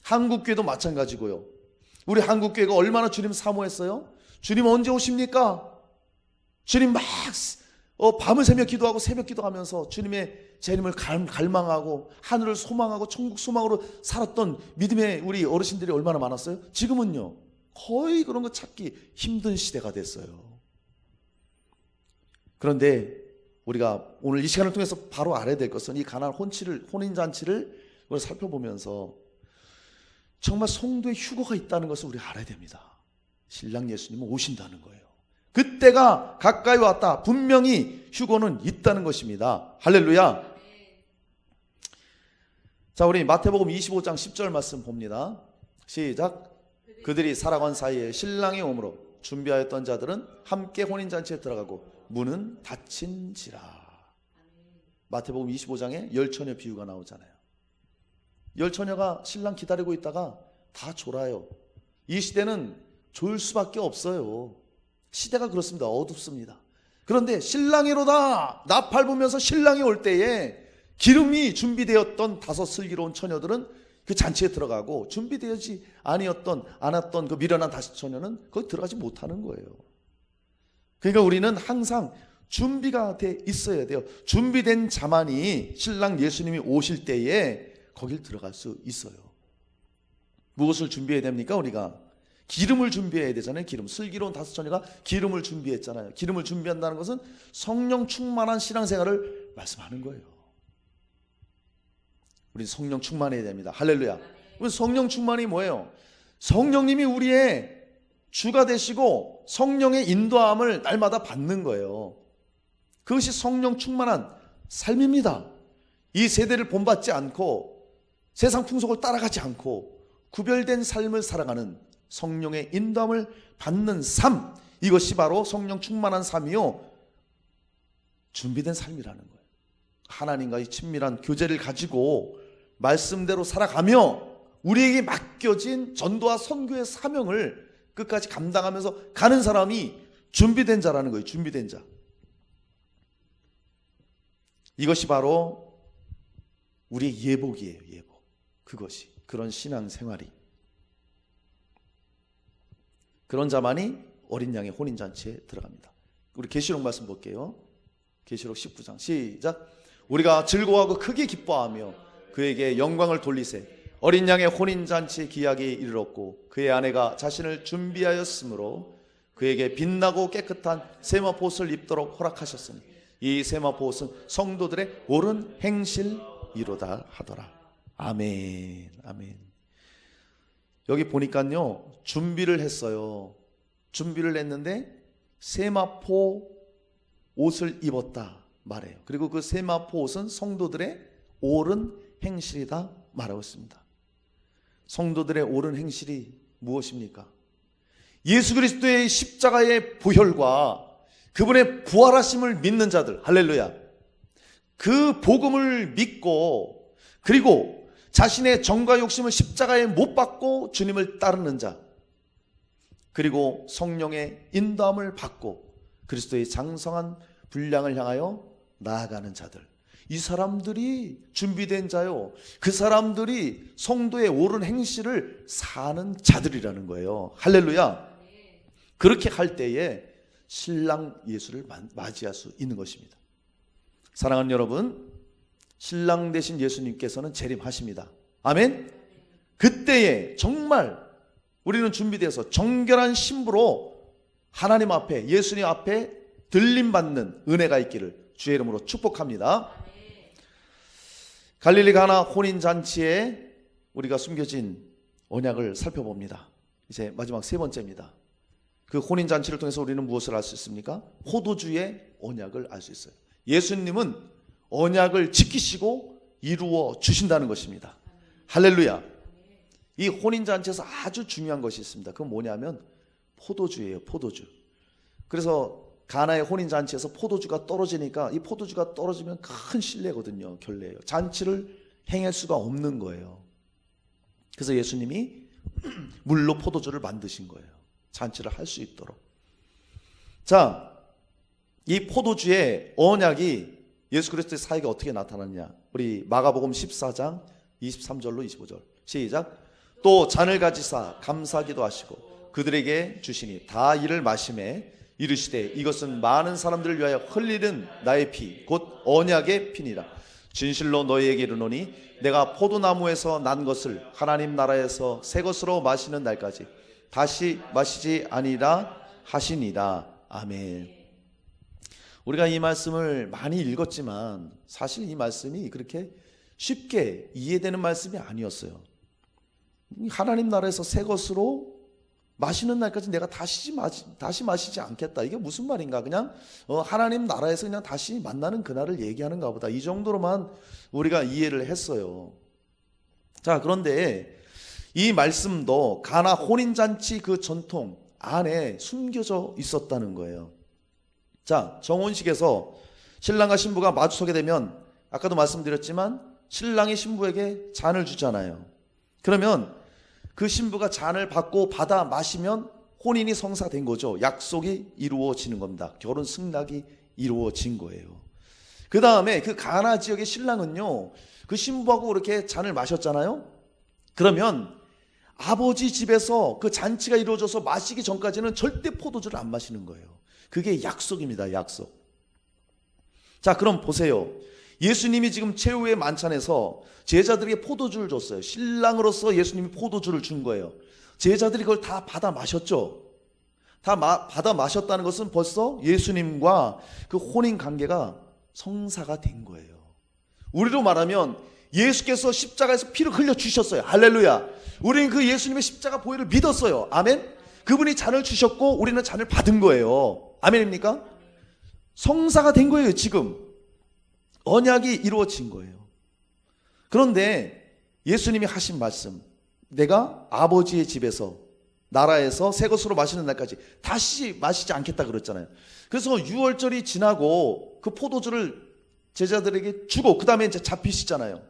한국 교회도 마찬가지고요. 우리 한국 교회가 얼마나 주님 사모했어요? 주님 언제 오십니까? 주님 막 밤을 새며 기도하고 새벽 기도하면서 주님의 재림을 갈망하고 하늘을 소망하고 천국 소망으로 살았던 믿음의 우리 어르신들이 얼마나 많았어요? 지금은요 거의 그런 거 찾기 힘든 시대가 됐어요. 그런데 우리가 오늘 이 시간을 통해서 바로 알아야 될 것은 이 가나안 혼인잔치를 우리가 살펴보면서 정말 성도의 휴거가 있다는 것을 우리가 알아야 됩니다. 신랑 예수님은 오신다는 거예요. 그때가 가까이 왔다. 분명히 휴거는 있다는 것입니다. 할렐루야. 자, 우리 마태복음 25장 10절 말씀 봅니다. 시작. 그들이 살아간 사이에 신랑이 오므로 준비하였던 자들은 함께 혼인잔치에 들어가고 문은 닫힌지라. 마태복음 25장에 열처녀 비유가 나오잖아요. 열처녀가 신랑 기다리고 있다가 다 졸아요. 이 시대는 졸 수밖에 없어요. 시대가 그렇습니다. 어둡습니다. 그런데 신랑이로다 나팔 부면서 신랑이 올 때에 기름이 준비되었던 5 슬기로운 처녀들은 그 잔치에 들어가고 준비되지 않았던 그 미련한 5 처녀는 거기 들어가지 못하는 거예요. 그러니까 우리는 항상 준비가 돼 있어야 돼요. 준비된 자만이 신랑 예수님이 오실 때에 거길 들어갈 수 있어요. 무엇을 준비해야 됩니까? 우리가 기름을 준비해야 되잖아요. 기름. 슬기로운 5 처녀가 기름을 준비했잖아요. 기름을 준비한다는 것은 성령 충만한 신앙생활을 말씀하는 거예요. 우리 성령 충만해야 됩니다. 할렐루야. 성령 충만이 뭐예요? 성령님이 우리의 주가 되시고 성령의 인도함을 날마다 받는 거예요. 그것이 성령 충만한 삶입니다. 이 세대를 본받지 않고 세상 풍속을 따라가지 않고 구별된 삶을 살아가는 성령의 인도함을 받는 삶, 이것이 바로 성령 충만한 삶이요 준비된 삶이라는 거예요. 하나님과의 친밀한 교제를 가지고 말씀대로 살아가며 우리에게 맡겨진 전도와 선교의 사명을 끝까지 감당하면서 가는 사람이 준비된 자라는 거예요. 준비된 자. 이것이 바로 우리의 예복이에요. 예복. 그것이 그런 신앙생활이 그런 자만이 어린 양의 혼인잔치에 들어갑니다. 우리 계시록 말씀 볼게요. 계시록 19장 시작. 우리가 즐거워하고 크게 기뻐하며 그에게 영광을 돌리세. 어린 양의 혼인잔치 기약이 이르렀고 그의 아내가 자신을 준비하였으므로 그에게 빛나고 깨끗한 세마포 옷을 입도록 허락하셨으니 이 세마포 옷은 성도들의 옳은 행실이로다 하더라. 아멘. 아멘. 여기 보니까요 준비를 했어요. 준비를 했는데 세마포 옷을 입었다 말해요. 그리고 그 세마포 옷은 성도들의 옳은 행실이다 말하고 있습니다. 성도들의 옳은 행실이 무엇입니까? 예수 그리스도의 십자가의 보혈과 그분의 부활하심을 믿는 자들, 할렐루야. 그 복음을 믿고 그리고 자신의 정과 욕심을 십자가에 못 박고 주님을 따르는 자, 그리고 성령의 인도함을 받고 그리스도의 장성한 분량을 향하여 나아가는 자들, 이 사람들이 준비된 자요. 그 사람들이 성도의 옳은 행실을 사는 자들이라는 거예요. 할렐루야. 그렇게 할 때에 신랑 예수를 맞이할 수 있는 것입니다. 사랑하는 여러분, 신랑 되신 예수님께서는 재림하십니다. 아멘. 그때에 정말 우리는 준비되어서 정결한 신부로 하나님 앞에, 예수님 앞에 들림받는 은혜가 있기를 주의 이름으로 축복합니다. 갈릴리 가나 혼인잔치에 우리가 숨겨진 언약을 살펴봅니다. 이제 마지막 3번째입니다. 그 혼인잔치를 통해서 우리는 무엇을 알 수 있습니까? 포도주의 언약을 알 수 있어요. 예수님은 언약을 지키시고 이루어 주신다는 것입니다. 할렐루야. 이 혼인잔치에서 아주 중요한 것이 있습니다. 그건 뭐냐면 포도주예요. 포도주. 그래서 가나의 혼인잔치에서 포도주가 떨어지니까, 이 포도주가 떨어지면 큰 실례거든요. 결례예요. 잔치를 행할 수가 없는 거예요. 그래서 예수님이 물로 포도주를 만드신 거예요. 잔치를 할 수 있도록. 자, 이 포도주의 언약이 예수 그리스도의 사역에 어떻게 나타났냐? 우리 마가복음 14장 23절로 25절 시작. 또 잔을 가지사 감사기도 하시고 그들에게 주시니 다 이를 마시매 이르시되 이것은 많은 사람들을 위하여 흘리는 나의 피 곧 언약의 피니라. 진실로 너희에게 이르노니 내가 포도나무에서 난 것을 하나님 나라에서 새 것으로 마시는 날까지 다시 마시지 아니라 하시니라. 아멘. 우리가 이 말씀을 많이 읽었지만 사실 이 말씀이 그렇게 쉽게 이해되는 말씀이 아니었어요. 하나님 나라에서 새 것으로 마시는 날까지 내가 다시 마시지 않겠다. 이게 무슨 말인가? 그냥 하나님 나라에서 그냥 다시 만나는 그날을 얘기하는가 보다. 이 정도로만 우리가 이해를 했어요. 자, 그런데 이 말씀도 가나 혼인잔치 그 전통 안에 숨겨져 있었다는 거예요. 자, 정혼식에서 신랑과 신부가 마주서게 되면 아까도 말씀드렸지만 신랑이 신부에게 잔을 주잖아요. 그러면 그 신부가 잔을 받아 마시면 혼인이 성사된 거죠. 약속이 이루어지는 겁니다. 결혼 승낙이 이루어진 거예요. 그 다음에 그 가나 지역의 신랑은요, 그 신부하고 이렇게 잔을 마셨잖아요. 그러면 아버지 집에서 그 잔치가 이루어져서 마시기 전까지는 절대 포도주를 안 마시는 거예요. 그게 약속입니다. 약속. 자, 그럼 보세요. 예수님이 지금 최후의 만찬에서 제자들에게 포도주를 줬어요. 신랑으로서 예수님이 포도주를 준 거예요. 제자들이 그걸 다 받아 마셨죠. 다 받아 마셨다는 것은 벌써 예수님과 그 혼인 관계가 성사가 된 거예요. 우리로 말하면 예수께서 십자가에서 피를 흘려 주셨어요. 할렐루야. 우리는 그 예수님의 십자가 보혈을 믿었어요. 아멘. 그분이 잔을 주셨고 우리는 잔을 받은 거예요. 아멘입니까? 성사가 된 거예요. 지금 언약이 이루어진 거예요. 그런데 예수님이 하신 말씀, 내가 아버지의 집에서 나라에서 새 것으로 마시는 날까지 다시 마시지 않겠다 그랬잖아요. 그래서 유월절이 지나고 그 포도주를 제자들에게 주고 그 다음에 이제 잡히시잖아요.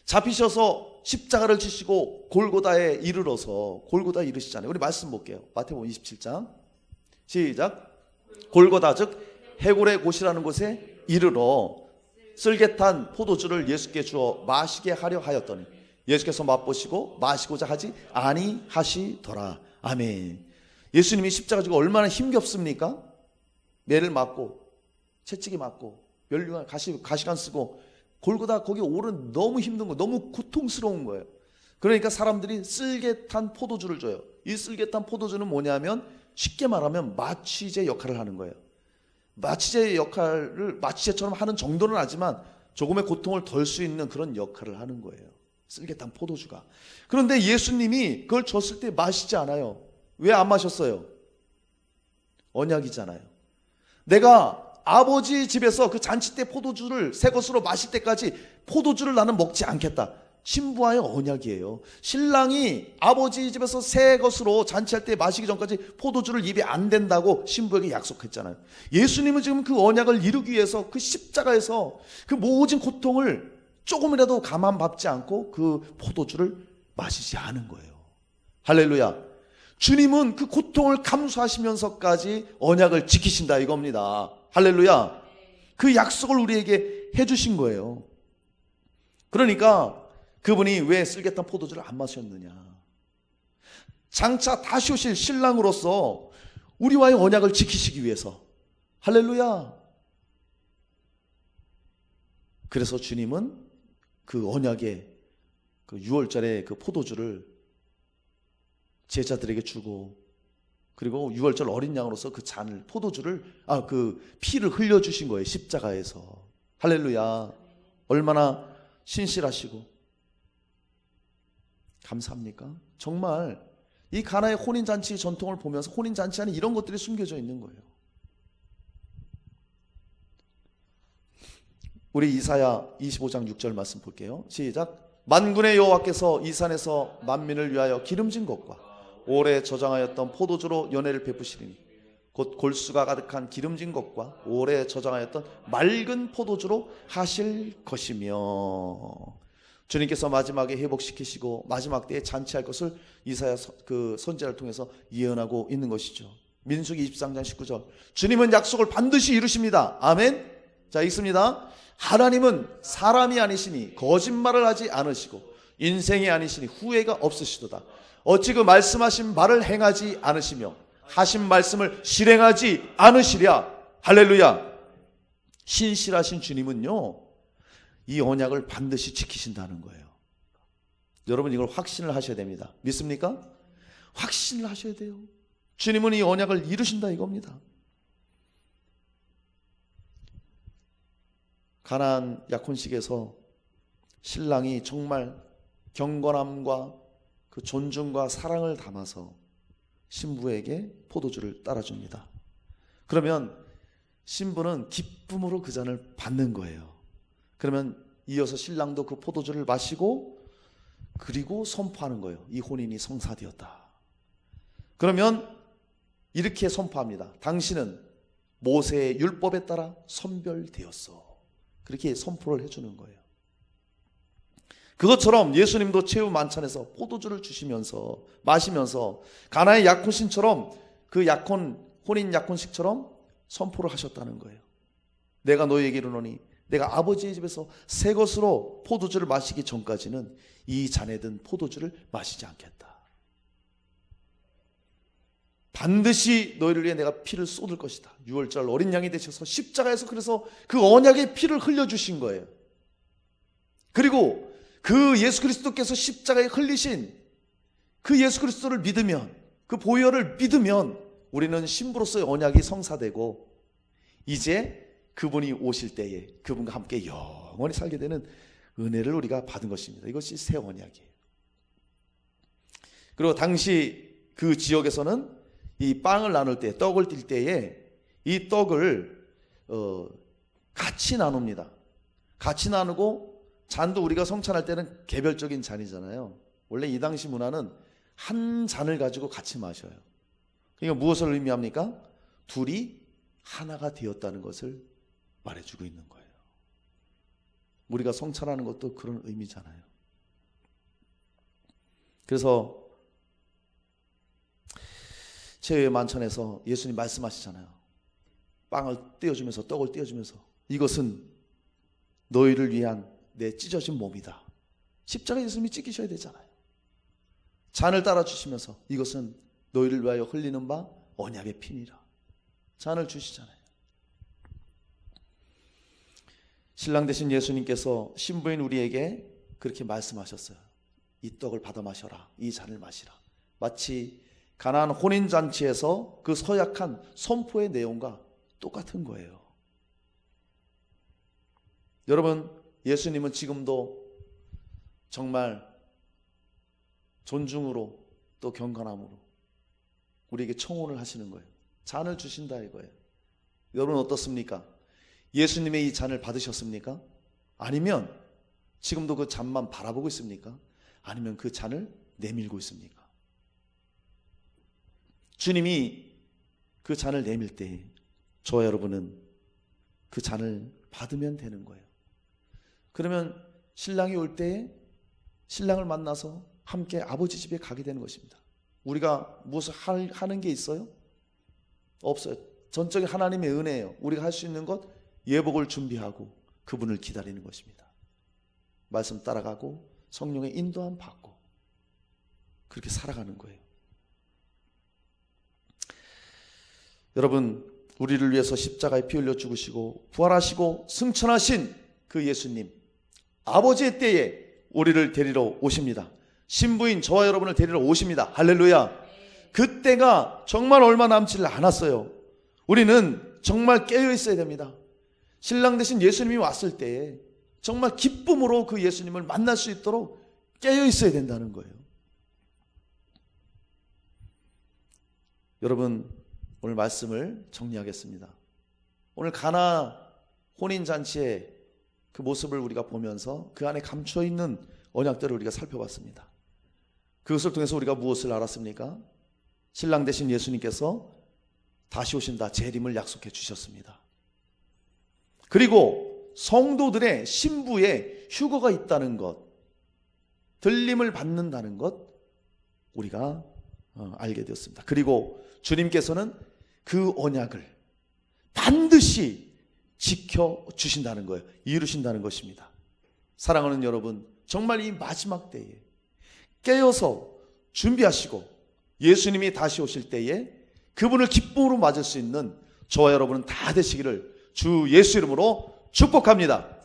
잡히셔서 십자가를 지시고 골고다에 이르시잖아요. 우리 말씀 볼게요. 마태복음 27장 시작. 골고다 즉 해골의 곳이라는 곳에 이르러 쓸개탄 포도주를 예수께 주어 마시게 하려 하였더니 예수께서 맛보시고 마시고자 하지 아니하시더라. 아멘. 예수님이 십자가 지고 얼마나 힘겹습니까? 매를 맞고 채찍이 맞고 면류관 가시관 쓰고 골고다 거기 오른 너무 힘든 거, 너무 고통스러운 거예요. 그러니까 사람들이 쓸개탄 포도주를 줘요. 이 쓸개탄 포도주는 뭐냐면 쉽게 말하면 마취제 역할을 하는 거예요. 마취제 역할을 마취제처럼 하는 정도는 아니지만 조금의 고통을 덜 수 있는 그런 역할을 하는 거예요. 쓸개탄 포도주가. 그런데 예수님이 그걸 줬을 때 마시지 않아요. 왜 안 마셨어요? 언약이잖아요. 내가 아버지 집에서 그 잔치 때 포도주를 새 것으로 마실 때까지 포도주를 나는 먹지 않겠다. 신부와의 언약이에요. 신랑이 아버지 집에서 새 것으로 잔치할 때 마시기 전까지 포도주를 입에 안 댄다고 신부에게 약속했잖아요. 예수님은 지금 그 언약을 이루기 위해서 그 십자가에서 그 모진 고통을 조금이라도 감안받지 않고 그 포도주를 마시지 않은 거예요. 할렐루야. 주님은 그 고통을 감수하시면서까지 언약을 지키신다 이겁니다. 할렐루야. 그 약속을 우리에게 해주신 거예요. 그러니까 그분이 왜 쓸개탄 포도주를 안 마셨느냐. 장차 다시 오실 신랑으로서 우리와의 언약을 지키시기 위해서. 할렐루야. 그래서 주님은 그 언약의 그 유월절에 그 포도주를 제자들에게 주고 그리고 유월절 어린 양으로서 그 잔을 포도주를 그 피를 흘려주신 거예요. 십자가에서. 할렐루야. 얼마나 신실하시고 감사합니까? 정말 이 가나의 혼인잔치 전통을 보면서 혼인잔치 안에 이런 것들이 숨겨져 있는 거예요. 우리 이사야 25장 6절 말씀 볼게요. 시작. 만군의 여호와께서 이 산에서 만민을 위하여 기름진 것과 오래 저장하였던 포도주로 연회를 베푸시리니 곧 골수가 가득한 기름진 것과 오래 저장하였던 맑은 포도주로 하실 것이며, 주님께서 마지막에 회복시키시고 마지막 때에 잔치할 것을 이사야 그 선지자를 통해서 예언하고 있는 것이죠. 민수기 23장 19절, 주님은 약속을 반드시 이루십니다. 아멘. 자, 읽습니다. 하나님은 사람이 아니시니 거짓말을 하지 않으시고 인생이 아니시니 후회가 없으시도다. 어찌 그 말씀하신 말을 행하지 않으시며 하신 말씀을 실행하지 않으시랴. 할렐루야. 신실하신 주님은요, 이 언약을 반드시 지키신다는 거예요. 여러분, 이걸 확신을 하셔야 됩니다. 믿습니까? 확신을 하셔야 돼요. 주님은 이 언약을 이루신다 이겁니다. 가나안 약혼식에서 신랑이 정말 경건함과 그 존중과 사랑을 담아서 신부에게 포도주를 따라줍니다. 그러면 신부는 기쁨으로 그 잔을 받는 거예요. 그러면 이어서 신랑도 그 포도주를 마시고 그리고 선포하는 거예요. 이 혼인이 성사되었다. 그러면 이렇게 선포합니다. 당신은 모세의 율법에 따라 선별되었어. 그렇게 선포를 해주는 거예요. 그것처럼 예수님도 최후 만찬에서 포도주를 주시면서 마시면서 가나의 약혼신처럼 그 혼인 약혼식처럼 선포를 하셨다는 거예요. 내가 너희에게 이르노니 내가 아버지의 집에서 새 것으로 포도주를 마시기 전까지는 이 잔에 든 포도주를 마시지 않겠다. 반드시 너희를 위해 내가 피를 쏟을 것이다. 6월절 어린 양이 되셔서 십자가에서 그래서 그 언약의 피를 흘려주신 거예요. 그리고 그 예수 그리스도께서 십자가에 흘리신 그 예수 그리스도를 믿으면, 그 보혈을 믿으면 우리는 신부로서의 언약이 성사되고 이제 그분이 오실 때에 그분과 함께 영원히 살게 되는 은혜를 우리가 받은 것입니다. 이것이 새 언약이에요. 그리고 당시 그 지역에서는 이 빵을 나눌 때, 떡을 뛸 때에 이 떡을 같이 나눕니다. 같이 나누고 잔도 우리가 성찬할 때는 개별적인 잔이잖아요. 원래 이 당시 문화는 한 잔을 가지고 같이 마셔요. 그러니까 무엇을 의미합니까? 둘이 하나가 되었다는 것을 말해주고 있는 거예요. 우리가 성찬하는 것도 그런 의미잖아요. 그래서 최후의 만찬에서 예수님 말씀하시잖아요. 빵을 떼어주면서, 떡을 떼어주면서, 이것은 너희를 위한 내 찢어진 몸이다. 십자가에 예수님이 찢기셔야 되잖아요. 잔을 따라 주시면서 이것은 너희를 위하여 흘리는 바 언약의 피니라. 잔을 주시잖아요. 신랑 되신 예수님께서 신부인 우리에게 그렇게 말씀하셨어요. 이 떡을 받아 마셔라. 이 잔을 마시라. 마치 가나안 혼인잔치에서 그 서약한 선포의 내용과 똑같은 거예요. 여러분, 예수님은 지금도 정말 존중으로 또 경건함으로 우리에게 청혼을 하시는 거예요. 잔을 주신다 이거예요. 여러분 어떻습니까? 예수님의 이 잔을 받으셨습니까? 아니면 지금도 그 잔만 바라보고 있습니까? 아니면 그 잔을 내밀고 있습니까? 주님이 그 잔을 내밀 때 저와 여러분은 그 잔을 받으면 되는 거예요. 그러면 신랑이 올 때에 신랑을 만나서 함께 아버지 집에 가게 되는 것입니다. 우리가 무엇을 하는 게 있어요? 없어요. 전적인 하나님의 은혜예요. 우리가 할 수 있는 것, 예복을 준비하고 그분을 기다리는 것입니다. 말씀 따라가고 성령의 인도함 받고 그렇게 살아가는 거예요. 여러분, 우리를 위해서 십자가에 피 흘려 죽으시고 부활하시고 승천하신 그 예수님, 아버지의 때에 우리를 데리러 오십니다. 신부인 저와 여러분을 데리러 오십니다. 할렐루야. 그때가 정말 얼마 남지 않았어요. 우리는 정말 깨어 있어야 됩니다. 신랑 되신 예수님이 왔을 때에 정말 기쁨으로 그 예수님을 만날 수 있도록 깨어 있어야 된다는 거예요. 여러분, 오늘 말씀을 정리하겠습니다. 오늘 가나 혼인잔치의 그 모습을 우리가 보면서 그 안에 감춰있는 언약들을 우리가 살펴봤습니다. 그것을 통해서 우리가 무엇을 알았습니까? 신랑 되신 예수님께서 다시 오신다 재림을 약속해 주셨습니다. 그리고 성도들의 신부의 휴거가 있다는 것, 들림을 받는다는 것 우리가 알게 되었습니다. 그리고 주님께서는 그 언약을 반드시 지켜주신다는 거예요. 이루신다는 것입니다. 사랑하는 여러분, 정말 이 마지막 때에 깨어서 준비하시고 예수님이 다시 오실 때에 그분을 기쁨으로 맞을 수 있는 저와 여러분은 다 되시기를 주 예수 이름으로 축복합니다.